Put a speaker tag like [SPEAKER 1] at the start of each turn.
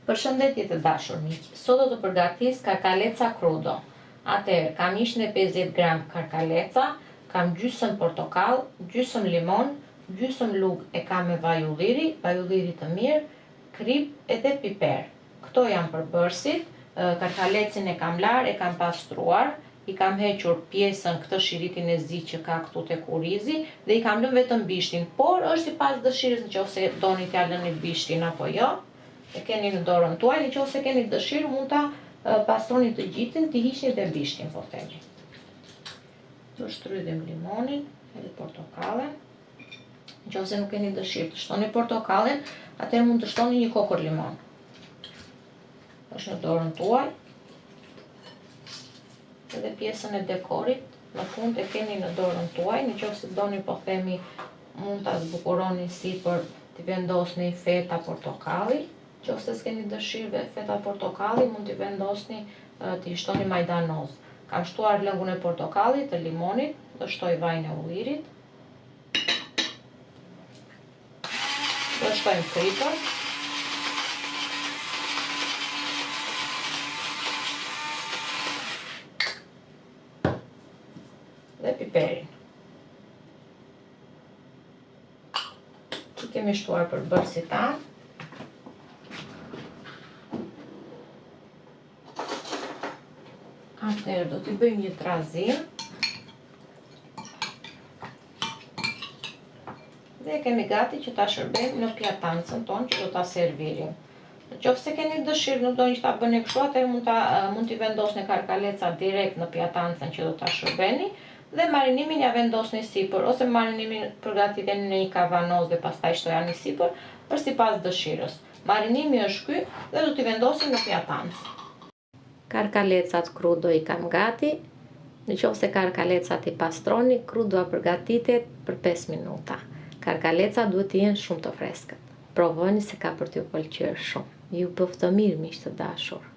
[SPEAKER 1] Përshëndetje të dashur miq, sot do të përgatis karkaleca crudo. Atëherë, kam 150 gram karkaleca, kam gjysmë portokall, gjysmë limon, gjysmë lug e kam me vaj ulliri të mirë, krip edhe piper. Këto janë përbërësit, karkalecin e kam lar, e kam pastruar, i kam hequr pjesën këtë shiritin e zi që ka këtu te kurizi dhe i kam lënë vetëm bishtin, por është sipas dëshirës nëse doni t'ia lëni bishtin apo jo. E keni në dorën tuaj, nëse keni dëshirë mund ta pastroni të gjithin, t'i hiqni dhe bishtin, po themi. Tu shtrydhim limonin edhe portokallen. Nëse nuk keni dëshirë të shtoni portokallen, atëherë mund të shtoni një kokër limon. Është në dorën tuaj. Edhe pjesën e dekorit në fund e keni në dorën tuaj, nëse doni po themi mund ta zbukuroni sipër t'i vendosni feta portokalli. Nëse s'keni dëshirë feta portokalli, mund t'i vendosni t'i shtoni majdanoz. Kam shtuar lëngun e portokallit, të limonit, do shtoj vajin e ullirit. Do shtojmë kripën. Dhe piperin. I kemi shtuar përbërësit tanë. Atëherë do t'i bëjmë një trazim. Dhe kemi gati që ta shërbejmë në pjatancën tonë që do ta servirim. Nëse keni dëshirë, nuk doni që ta bëni kështu, atëherë mund t'i vendosni karkaleca direkt në pjatancën që do ta shërbeni dhe marinimin ja vendosni sipër, ose marinimin përgatiteni në një kavanoz dhe pastaj shtojani sipër, për sipas dëshirës. Marinimi është ky dhe do t'i vendosim në pjatancë. Karkalecat crudo i kam gati. Nëse karkalecat i pastroni, crudo përgatitet për 5 minuta. Karkalecat duhet të jenë shumë të freskët. Provoni se ka për t'ju pëlqyer shumë. Ju poftë mirë miq të dashur.